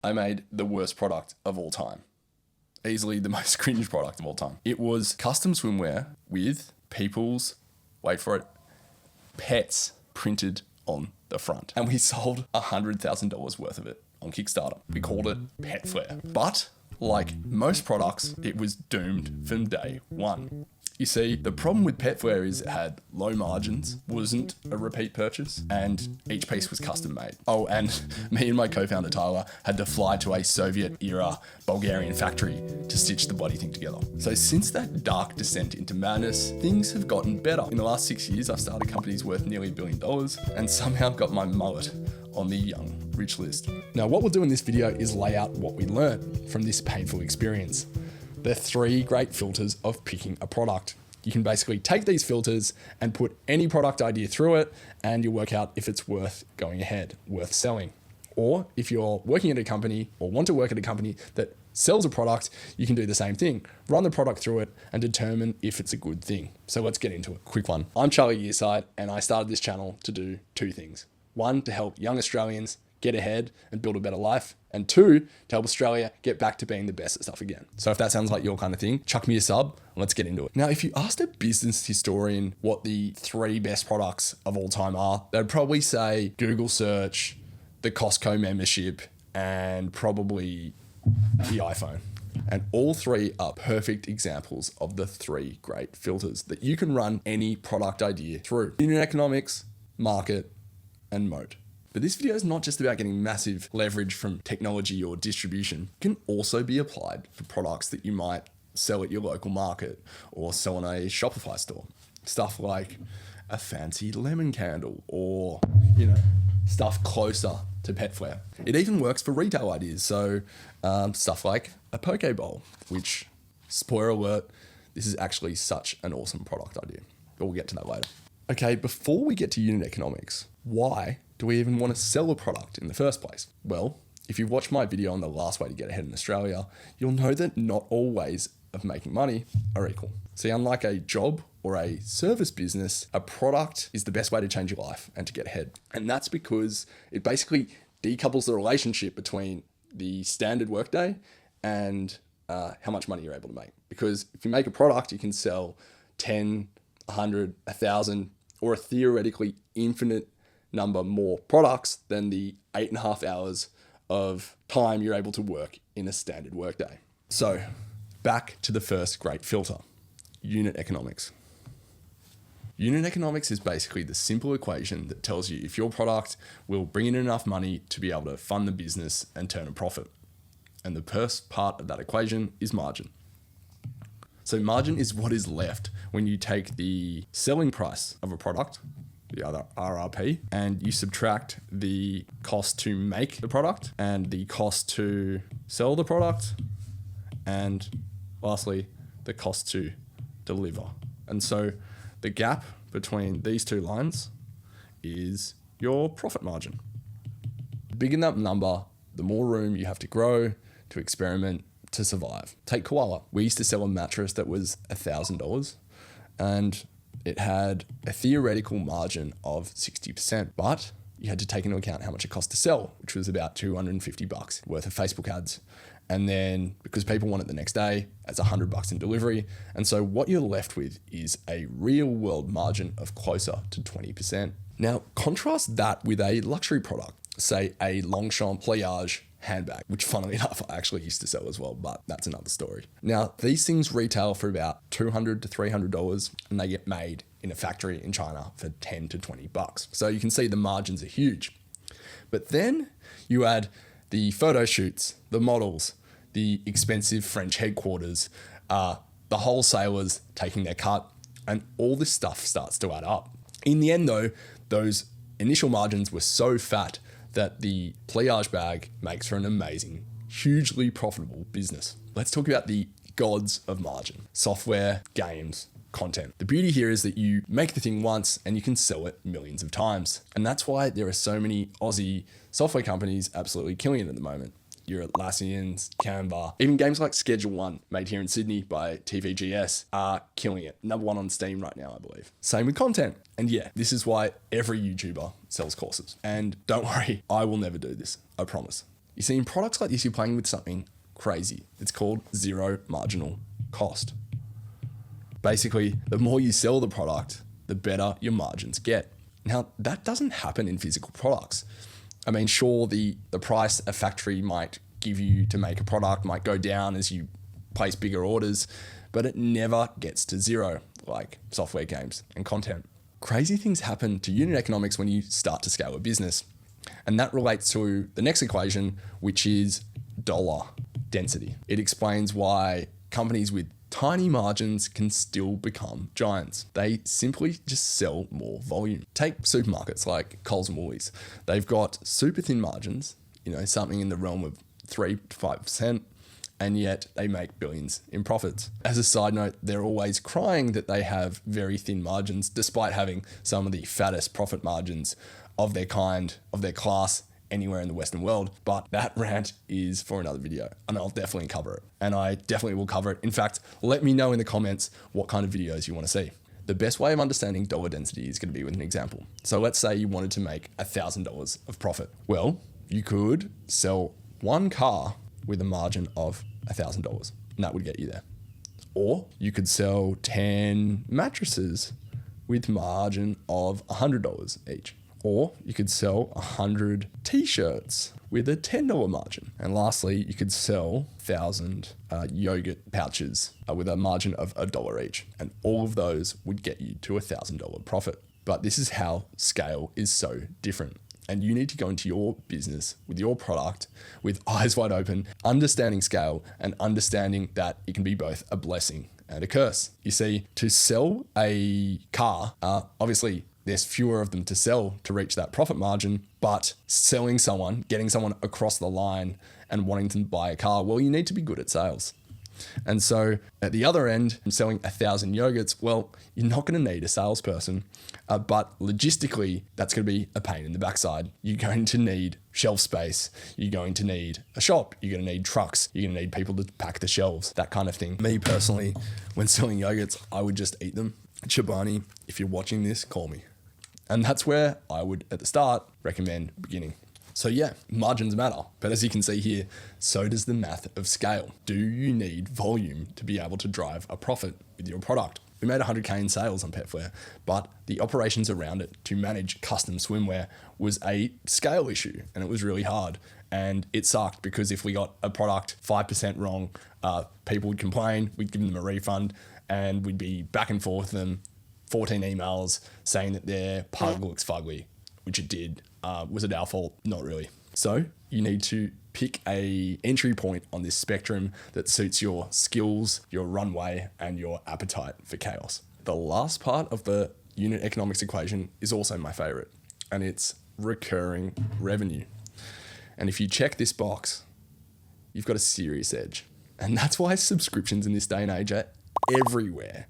I made the worst product of all time. Easily the most cringe product of all time. It was custom swimwear with people's, wait for it, pets printed on the front. And we sold $100,000 worth of it on Kickstarter. We called it Pet Flare. But like most products, it was doomed from day one. You see, the problem with Pet Flare is it had low margins, wasn't a repeat purchase, and each piece was custom made. Oh, and me and my co-founder Tyler had to fly to a Soviet-era Bulgarian factory to stitch the bloody thing together. So since that dark descent into madness, things have gotten better. In the last 6 years, I've started companies worth nearly $1 billion and somehow got my mullet on the young rich list. Now, what we'll do in this video is lay out what we learned from this painful experience. The 3 great filters of picking a product. You can basically take these filters and put any product idea through it, and you'll work out if it's worth going ahead, worth selling. Or if you're working at a company or want to work at a company that sells a product, you can do the same thing. Run the product through it and determine if it's a good thing. So let's get into it. Quick one. I'm Charlie Yearside, and I started this channel to do 2 things. 1, to help young Australians get ahead and build a better life. And 2, to help Australia get back to being the best at stuff again. So if that sounds like your kind of thing, chuck me a sub and let's get into it. Now, if you asked a business historian what the 3 best products of all time are, they'd probably say Google search, the Costco membership, and probably the iPhone. And all 3 are perfect examples of the 3 great filters that you can run any product idea through. Unit economics, market, and moat. But this video is not just about getting massive leverage from technology or distribution. It can also be applied for products that you might sell at your local market or sell in a Shopify store. Stuff like a fancy lemon candle or, stuff closer to Pet Flare. It even works for retail ideas. So stuff like a poke bowl, which, spoiler alert, this is actually such an awesome product idea. But we'll get to that later. Okay, before we get to unit economics, why do we even want to sell a product in the first place? Well, if you've watched my video on the last way to get ahead in Australia, you'll know that not all ways of making money are equal. See, unlike a job or a service business, a product is the best way to change your life and to get ahead. And that's because it basically decouples the relationship between the standard workday and how much money you're able to make. Because if you make a product, you can sell 10, 100, 1,000, or a theoretically infinite number more products than the 8.5 hours of time you're able to work in a standard workday. So back to the first great filter, unit economics. Unit economics is basically the simple equation that tells you if your product will bring in enough money to be able to fund the business and turn a profit. And the first part of that equation is margin. So margin is what is left when you take the selling price of a product, the other RRP, and you subtract the cost to make the product and the cost to sell the product, and lastly, the cost to deliver. And so the gap between these 2 lines is your profit margin. The bigger that number, the more room you have to grow, to experiment, to survive. Take Koala. We used to sell a mattress that was $1,000 and it had a theoretical margin of 60%, but you had to take into account how much it cost to sell, which was about $250 worth of Facebook ads. And then because people want it the next day, that's $100 in delivery. And so what you're left with is a real world margin of closer to 20%. Now contrast that with a luxury product, say a Longchamp Pliage handbag, which funnily enough, I actually used to sell as well, but that's another story. Now, these things retail for about $200 to $300 and they get made in a factory in China for 10 to $20. So you can see the margins are huge. But then you add the photo shoots, the models, the expensive French headquarters, the wholesalers taking their cut, and all this stuff starts to add up. In the end though, those initial margins were so fat that the Pliage bag makes for an amazing, hugely profitable business. Let's talk about the gods of margin: software, games, content. The beauty here is that you make the thing once and you can sell it millions of times. And that's why there are so many Aussie software companies absolutely killing it at the moment. Your Atlassians, Canva, even games like Schedule 1, made here in Sydney by TVGS, are killing it. #1 on Steam right now, I believe. Same with content. And yeah, this is why every YouTuber sells courses. And don't worry, I will never do this, I promise. You see, in products like this, you're playing with something crazy. It's called zero marginal cost. Basically, the more you sell the product, the better your margins get. Now, that doesn't happen in physical products. I mean, sure, the price a factory might give you to make a product might go down as you place bigger orders, but it never gets to zero like software, games, and content. Crazy things happen to unit economics when you start to scale a business. And that relates to the next equation, which is dollar density. It explains why companies with tiny margins can still become giants. They simply just sell more volume. Take supermarkets like Coles and Woolies. They've got super thin margins, something in the realm of 3 to 5%, and yet they make billions in profits. As a side note, they're always crying that they have very thin margins, despite having some of the fattest profit margins of their kind, of their class, anywhere in the Western world. But that rant is for another video, and I'll definitely cover it. And I definitely will cover it. In fact, let me know in the comments what kind of videos you want to see. The best way of understanding dollar density is going to be with an example. So let's say you wanted to make $1,000 of profit. Well, you could sell one car with a margin of $1,000, and that would get you there. Or you could sell 10 mattresses with margin of $100 each. Or you could sell 100 t-shirts with a $10 margin. And lastly, you could sell 1,000 yogurt pouches with a margin of $1 each. And all of those would get you to $1,000 profit. But this is how scale is so different. And you need to go into your business with your product with eyes wide open, understanding scale and understanding that it can be both a blessing and a curse. You see, to sell a car, obviously there's fewer of them to sell to reach that profit margin, but selling someone, getting someone across the line and wanting them to buy a car, well, you need to be good at sales. And so at the other end, selling 1,000 yogurts, well, you're not going to need a salesperson, but logistically, that's going to be a pain in the backside. You're going to need shelf space. You're going to need a shop. You're going to need trucks. You're going to need people to pack the shelves, that kind of thing. Me personally, when selling yogurts, I would just eat them. Chobani, if you're watching this, call me. And that's where I would, at the start, recommend beginning. So yeah, margins matter, but as you can see here, so does the math of scale. Do you need volume to be able to drive a profit with your product? We made 100K in sales on Petflare, but the operations around it to manage custom swimwear was a scale issue, and it was really hard. And it sucked because if we got a product 5% wrong, people would complain, we'd give them a refund, and we'd be back and forth with them, 14 emails saying that their pug looks fugly, which it did. Was it our fault? Not really. So you need to pick a entry point on this spectrum that suits your skills, your runway, and your appetite for chaos. The last part of the unit economics equation is also my favorite, and it's recurring revenue. And if you check this box, you've got a serious edge. And that's why subscriptions in this day and age are everywhere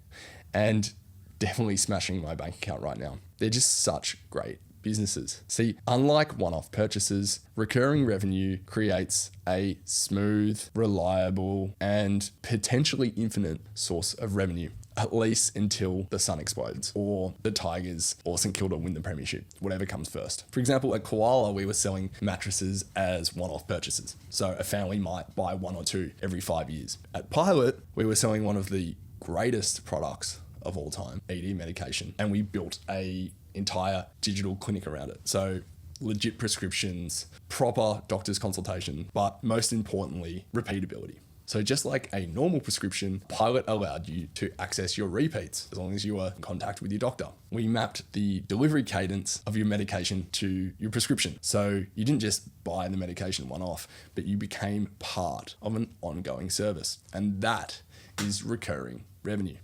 and definitely smashing my bank account right now. They're just such great businesses. See, unlike one-off purchases, recurring revenue creates a smooth, reliable, and potentially infinite source of revenue, at least until the sun explodes, or the Tigers or St Kilda win the premiership, whatever comes first. For example, at Koala, we were selling mattresses as one-off purchases. So a family might buy one or two every 5 years. At Pilot, we were selling one of the greatest products of all time, ED medication, and we built a entire digital clinic around it. So legit prescriptions, proper doctor's consultation, but most importantly, repeatability. So just like a normal prescription, Pilot allowed you to access your repeats as long as you were in contact with your doctor. We mapped the delivery cadence of your medication to your prescription. So you didn't just buy the medication one off, but you became part of an ongoing service. And that is recurring revenue.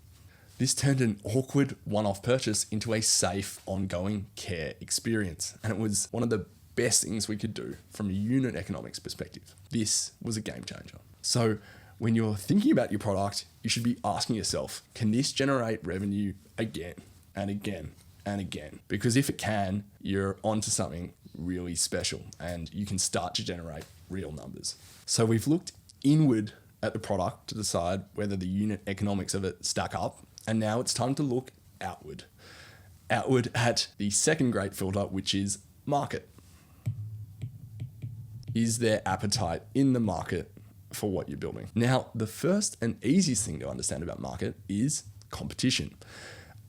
This turned an awkward one-off purchase into a safe, ongoing care experience. And it was one of the best things we could do from a unit economics perspective. This was a game changer. So when you're thinking about your product, you should be asking yourself, can this generate revenue again and again and again? Because if it can, you're onto something really special and you can start to generate real numbers. So we've looked inward at the product to decide whether the unit economics of it stack up. And now it's time to look outward at the second great filter, which is market. is there appetite in the market for what you're building? Now, the first and easiest thing to understand about market is competition.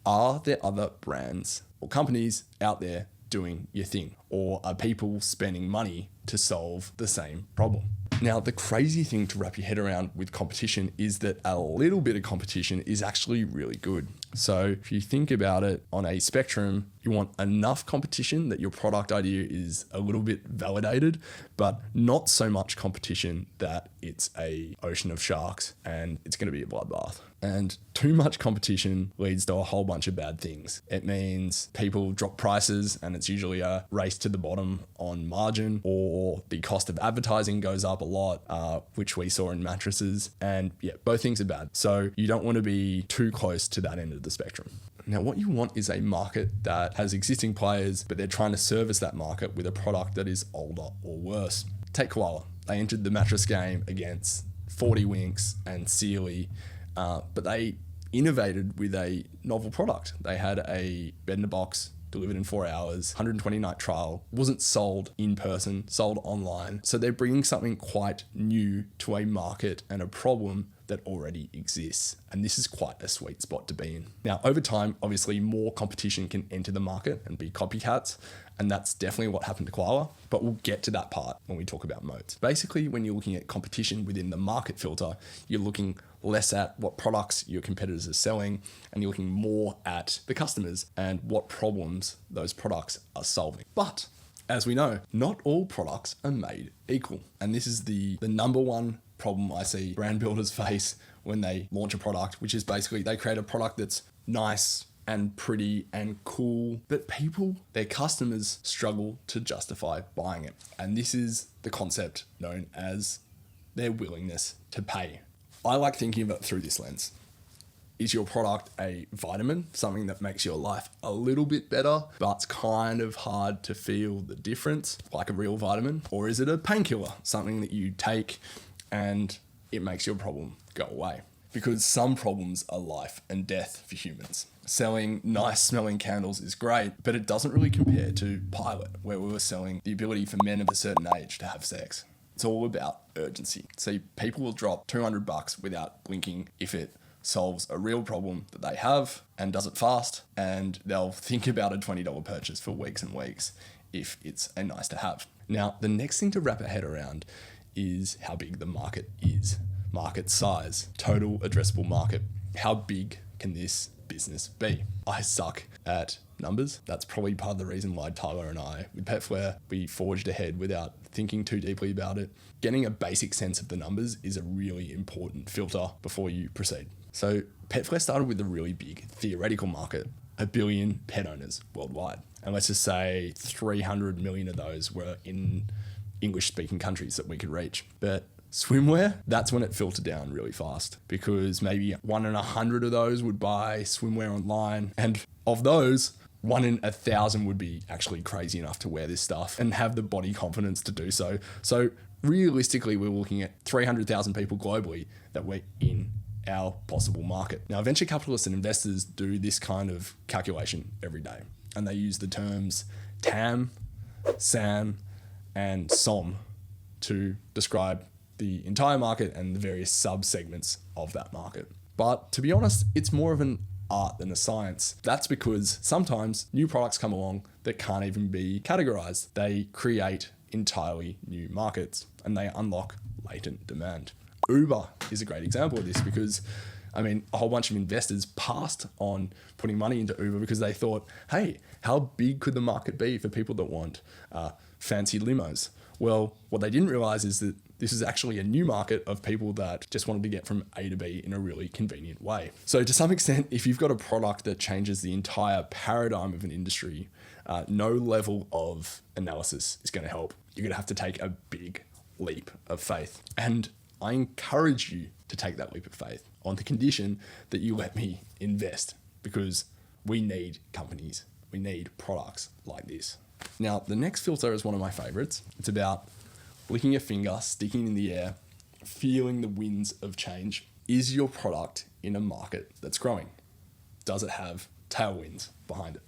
Are there other brands or companies out there doing your thing? Or are people spending money to solve the same problem? Now, the crazy thing to wrap your head around with competition is that a little bit of competition is actually really good. So if you think about it on a spectrum, you want enough competition that your product idea is a little bit validated, but not so much competition that it's an ocean of sharks and it's going to be a bloodbath. And too much competition leads to a whole bunch of bad things. It means people drop prices and it's usually a race to the bottom on margin, or the cost of advertising goes up a lot, which we saw in mattresses. And yeah, both things are bad. So you don't want to be too close to that end of the spectrum. Now, what you want is a market that has existing players, but they're trying to service that market with a product that is older or worse. Take Koala. They entered the mattress game against 40 Winks and Sealy, but they innovated with a novel product. They had a bed in a box delivered in 4 hours, 120 night trial, wasn't sold in person, sold online. So they're bringing something quite new to a market and a problem that already exists. And this is quite a sweet spot to be in. Now, over time, obviously more competition can enter the market and be copycats. And that's definitely what happened to Koala, but we'll get to that part when we talk about moats. Basically, when you're looking at competition within the market filter, you're looking less at what products your competitors are selling, and you're looking more at the customers and what problems those products are solving. But as we know, not all products are made equal. And this is the number one problem I see brand builders face when they launch a product, which is basically they create a product that's nice and pretty and cool, but people, their customers, struggle to justify buying it. And this is the concept known as their willingness to pay. I like thinking of it through this lens. Is your product a vitamin, something that makes your life a little bit better, but it's kind of hard to feel the difference, like a real vitamin? Or is it a painkiller, something that you take and it makes your problem go away? Because some problems are life and death for humans. Selling nice smelling candles is great, but it doesn't really compare to Pilot, where we were selling the ability for men of a certain age to have sex. It's all about urgency. So people will drop $200 without blinking if it solves a real problem that they have and does it fast, and they'll think about a $20 purchase for weeks and weeks if it's a nice to have. Now, the next thing to wrap our head around is how big the market is. Market size, total addressable market. How big can this business be? I suck at numbers. That's probably part of the reason why Tyler and I, with Petflare, we forged ahead without thinking too deeply about it. Getting a basic sense of the numbers is a really important filter before you proceed. So Petflare started with a really big theoretical market, 1 billion pet owners worldwide. And let's just say 300 million of those were in English-speaking countries that we could reach. But swimwear, that's when it filtered down really fast, because maybe 1 in 100 of those would buy swimwear online. And of those, 1 in 1,000 would be actually crazy enough to wear this stuff and have the body confidence to do so. So realistically, we're looking at 300,000 people globally that were in our possible market. Now, venture capitalists and investors do this kind of calculation every day, and they use the terms TAM, SAM, and SOM to describe the entire market and the various sub-segments of that market. But to be honest, it's more of an art than a science. That's because sometimes new products come along that can't even be categorized. They create entirely new markets and they unlock latent demand. Uber is a great example of this because, I mean, a whole bunch of investors passed on putting money into Uber because they thought, hey, how big could the market be for people that want fancy limos? Well, what they didn't realize is that this is actually a new market of people that just wanted to get from A to B in a really convenient way. So to some extent, if you've got a product that changes the entire paradigm of an industry, no level of analysis is going to help. You're going to have to take a big leap of faith. And I encourage you to take that leap of faith on the condition that you let me invest, because we need companies, we need products like this. Now, the next filter is one of my favorites. It's about licking your finger, sticking in the air, feeling the winds of change. Is your product in a market that's growing? Does it have tailwinds behind it?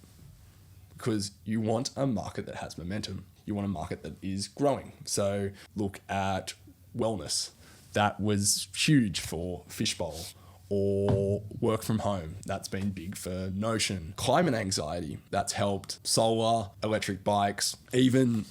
Because you want a market that has momentum. you want a market that is growing. So look at wellness. That was huge for Fishbowl. Or work from home. That's been big for Notion. Climate anxiety. That's helped solar, electric bikes, even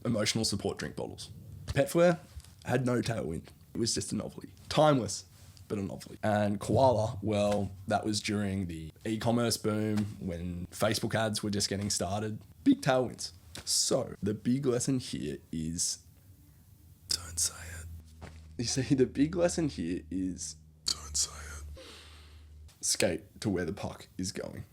emotional support drink bottles. Petware had no tailwind. It was just a novelty. Timeless, but a novelty. And koala, well, that was during the e-commerce boom when Facebook ads were just getting started. Big tailwinds. So the big lesson here is don't say it. You see, the big lesson here is don't say it. Skate to where the puck is going.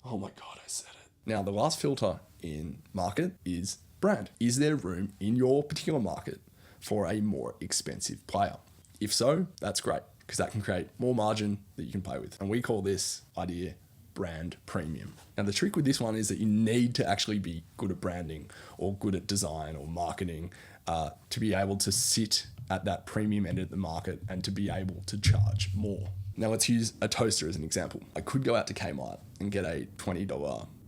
Oh my God, I said it. Now, the last filter in market is brand. Is there room in your particular market for a more expensive player? If so, that's great, because that can create more margin that you can play with. And we call this idea brand premium. Now, the trick with this one is that you need to actually be good at branding or good at design or marketing to be able to sit at that premium end of the market and to be able to charge more. Now let's use a toaster as an example. I could go out to Kmart and get a $20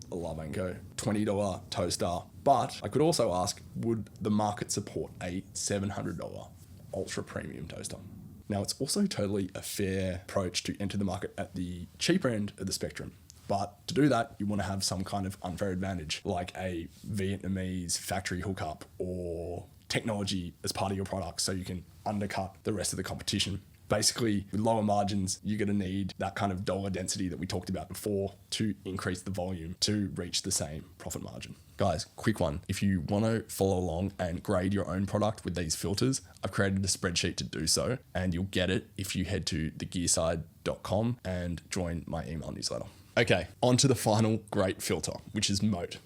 Alavenco $20 toaster, but I could also ask, would the market support a $700 ultra premium toaster? Now it's also totally a fair approach to enter the market at the cheaper end of the spectrum. But to do that, you want to have some kind of unfair advantage, like a Vietnamese factory hookup or technology as part of your product so you can undercut the rest of the competition. Basically, with lower margins, you're going to need that kind of dollar density that we talked about before to increase the volume to reach the same profit margin. Guys, quick one. If you want to follow along and grade your own product with these filters, I've created a spreadsheet to do so, and you'll get it if you head to thegearside.com and join my email newsletter. Okay, on to the final great filter, which is Moat.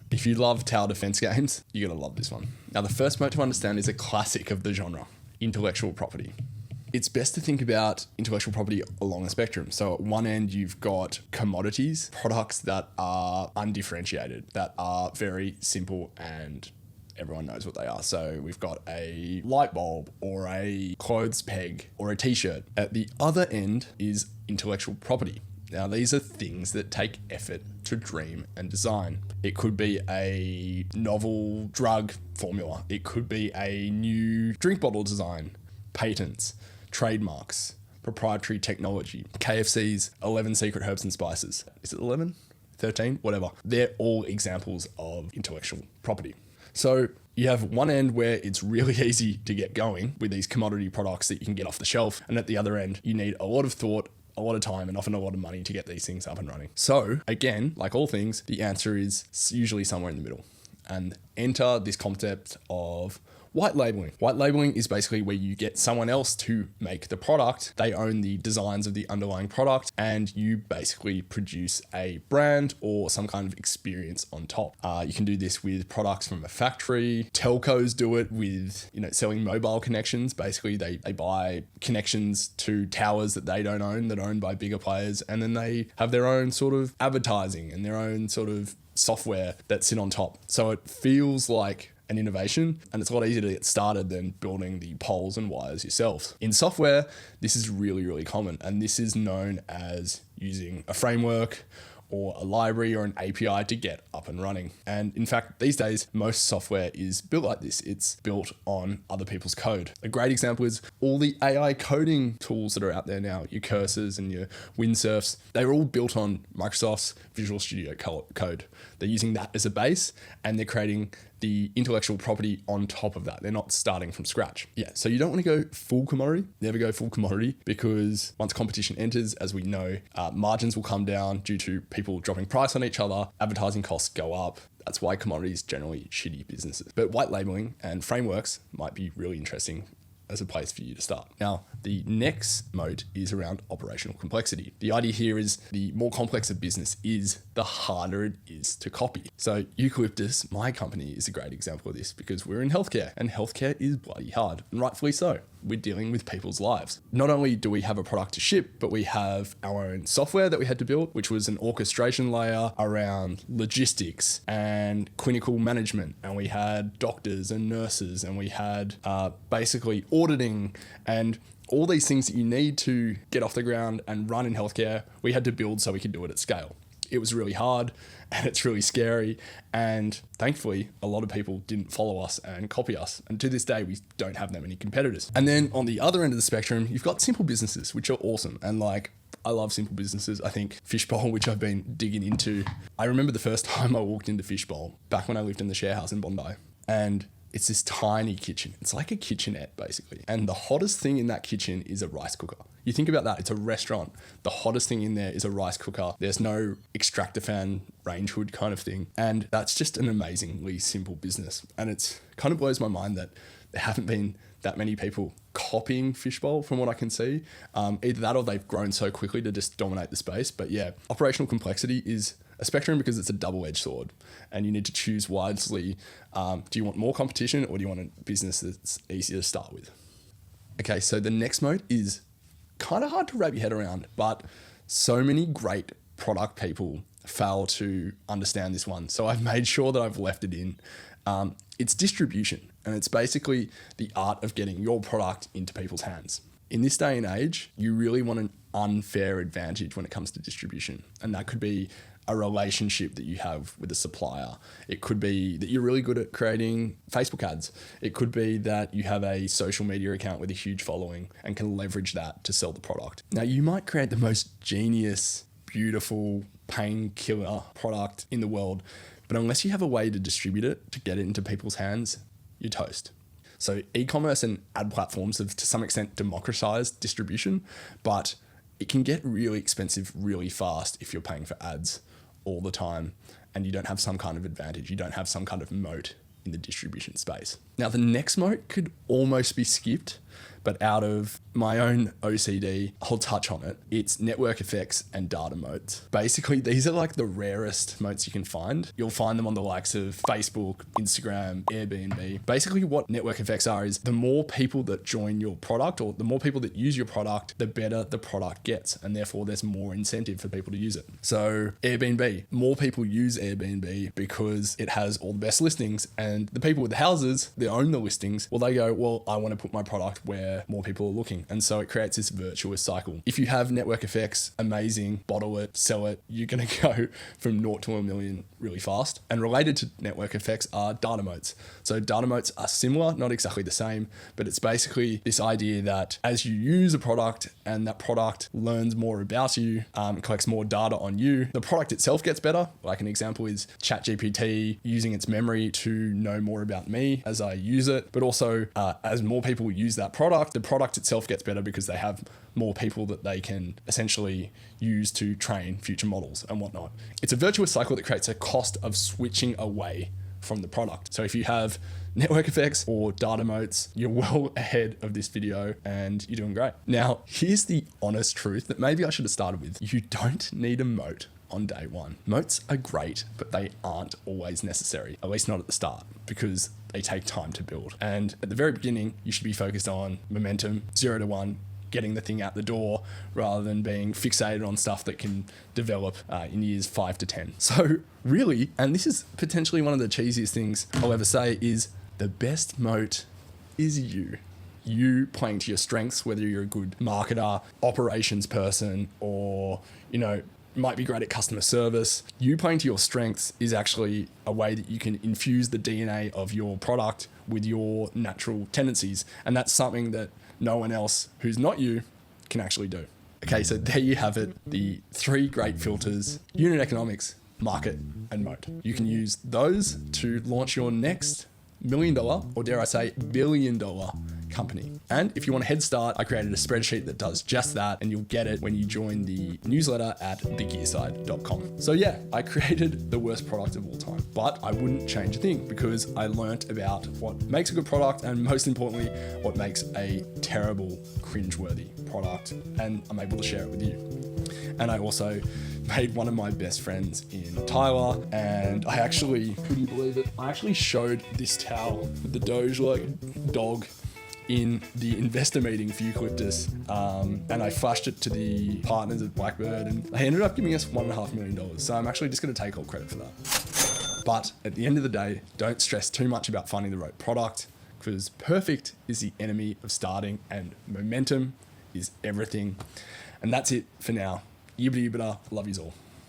If you love tower defense games, you're going to love this one. Now, the first moat to understand is a classic of the genre. Intellectual property. It's best to think about intellectual property along a spectrum. So at one end, you've got commodities, products that are undifferentiated, that are very simple and everyone knows what they are. So we've got a light bulb or a clothes peg or a t-shirt. At the other end is intellectual property. Now, these are things that take effort to dream and design. It could be a novel drug formula. It could be a new drink bottle design, patents, trademarks, proprietary technology, KFC's 11 secret herbs and spices. Is it 11? 13? Whatever. They're all examples of intellectual property. So you have one end where it's really easy to get going with these commodity products that you can get off the shelf. And at the other end, you need a lot of thought, a lot of time, and often a lot of money to get these things up and running. So again, like all things, the answer is usually somewhere in the middle. And enter this concept of white labeling. White labeling is basically where you get someone else to make the product. They own the designs of the underlying product, and you basically produce a brand or some kind of experience on top. You can do this with products from a factory. Telcos do it with, selling mobile connections. Basically, they buy connections to towers that they don't own, that are owned by bigger players, and then they have their own sort of advertising and their own sort of software that sit on top. So it feels like an innovation, and it's a lot easier to get started than building the poles and wires yourself. In software, this is really, really common, and this is known as using a framework or a library or an API to get up and running. And in fact, these days, most software is built like this. It's built on other people's code. A great example is all the AI coding tools that are out there now, your Cursors and your Windsurfs. They're all built on Microsoft's Visual Studio code. They're using that as a base, and they're creating the intellectual property on top of that. They're not starting from scratch. Yeah, so you don't want to go full commodity. Never go full commodity, because once competition enters, as we know, margins will come down due to people dropping price on each other. Advertising costs go up. That's why commodities generally shitty businesses. But white labeling and frameworks might be really interesting as a place for you to start. Now, the next moat is around operational complexity. The idea here is the more complex a business is, the harder it is to copy. So Eucalyptus, my company, is a great example of this, because we're in healthcare, and healthcare is bloody hard, and rightfully so. We're dealing with people's lives. Not only do we have a product to ship, but we have our own software that we had to build, which was an orchestration layer around logistics and clinical management. And we had doctors and nurses, and we had basically auditing and all these things that you need to get off the ground and run in healthcare. We had to build so we could do it at scale. it was really hard and it's really scary. And thankfully, a lot of people didn't follow us and copy us. And to this day, we don't have that many competitors. And then on the other end of the spectrum, you've got simple businesses, which are awesome. And like, I love simple businesses. I think Fishbowl, which I've been digging into. I remember the first time I walked into Fishbowl back when I lived in the share house in Bondi. And it's this tiny kitchen. It's like a kitchenette, basically. And the hottest thing in that kitchen is a rice cooker. You think about that, it's a restaurant. The hottest thing in there is a rice cooker. There's no extractor fan, range hood kind of thing. And that's just an amazingly simple business. And it's kind of blows my mind that there haven't been that many people copying Fishbowl from what I can see. Either that or they've grown so quickly to just dominate the space. But yeah, operational complexity is a spectrum because it's a double-edged sword and you need to choose wisely. Do you want more competition or do you want a business that's easier to start with? Okay, so the next moat is kind of hard to wrap your head around, but so many great product people fail to understand this one. So I've made sure that I've left it in. It's distribution, and it's basically the art of getting your product into people's hands. In this day and age, you really want an unfair advantage when it comes to distribution. And that could be a relationship that you have with a supplier. It could be that you're really good at creating Facebook ads. It could be that you have a social media account with a huge following and can leverage that to sell the product. Now, you might create the most genius, beautiful, painkiller product in the world, but unless you have a way to distribute it, to get it into people's hands, you're toast. So e-commerce and ad platforms have to some extent democratized distribution, but it can get really expensive really fast if you're paying for ads all the time and you don't have some kind of advantage. You don't have some kind of moat in the distribution space. Now, the next moat could almost be skipped, but out of my own OCD, I'll touch on it. It's network effects and data moats. Basically, these are like the rarest moats you can find. You'll find them on the likes of Facebook, Instagram, Airbnb. Basically, what network effects are is the more people that join your product or the more people that use your product, the better the product gets. And therefore, there's more incentive for people to use it. So Airbnb, more people use Airbnb because it has all the best listings, and the people with the houses, they own the listings. Well, they go, well, I want to put my product where more people are looking. And so it creates this virtuous cycle. If you have network effects, amazing, bottle it, sell it, you're going to go from 0 to a million really fast. And related to network effects are data moats. So data moats are similar, not exactly the same, but it's basically this idea that as you use a product and that product learns more about you, collects more data on you, the product itself gets better. Like an example is ChatGPT using its memory to know more about me as I use it, but also as more people use that product, the product itself gets better because they have more people that they can essentially use to train future models and whatnot. It's a virtuous cycle that creates a cost of switching away from the product. So if you have network effects or data moats, you're well ahead of this video and you're doing great. Now, here's the honest truth that maybe I should have started with. You don't need a moat on day one. Moats are great, but they aren't always necessary, at least not at the start, because they take time to build. And at the very beginning, you should be focused on momentum, 0 to 1, getting the thing out the door rather than being fixated on stuff that can develop in years 5 to 10. So really, and this is potentially one of the cheesiest things I'll ever say, is the best moat is you. You playing to your strengths, whether you're a good marketer, operations person, or, might be great at customer service. You playing to your strengths is actually a way that you can infuse the DNA of your product with your natural tendencies. And that's something that no one else who's not you can actually do. Okay, so there you have it. The 3 great filters: unit economics, market, and moat. You can use those to launch your next $1 million, or dare I say, $1 billion company. And if you want a head start, I created a spreadsheet that does just that, and you'll get it when you join the newsletter at thegearside.com. So yeah, I created the worst product of all time, but I wouldn't change a thing because I learnt about what makes a good product and, most importantly, what makes a terrible, cringeworthy product, and I'm able to share it with you. And I also made one of my best friends in Tyler, and I actually couldn't believe it. I actually showed this towel with the Doge-like dog in the investor meeting for Eucalyptus, and I flashed it to the partners at Blackbird, and they ended up giving us $1.5 million. So I'm actually just going to take all credit for that. But at the end of the day, don't stress too much about finding the right product, because perfect is the enemy of starting, and momentum is everything. And that's it for now. Yibbida yibbida, love yous all.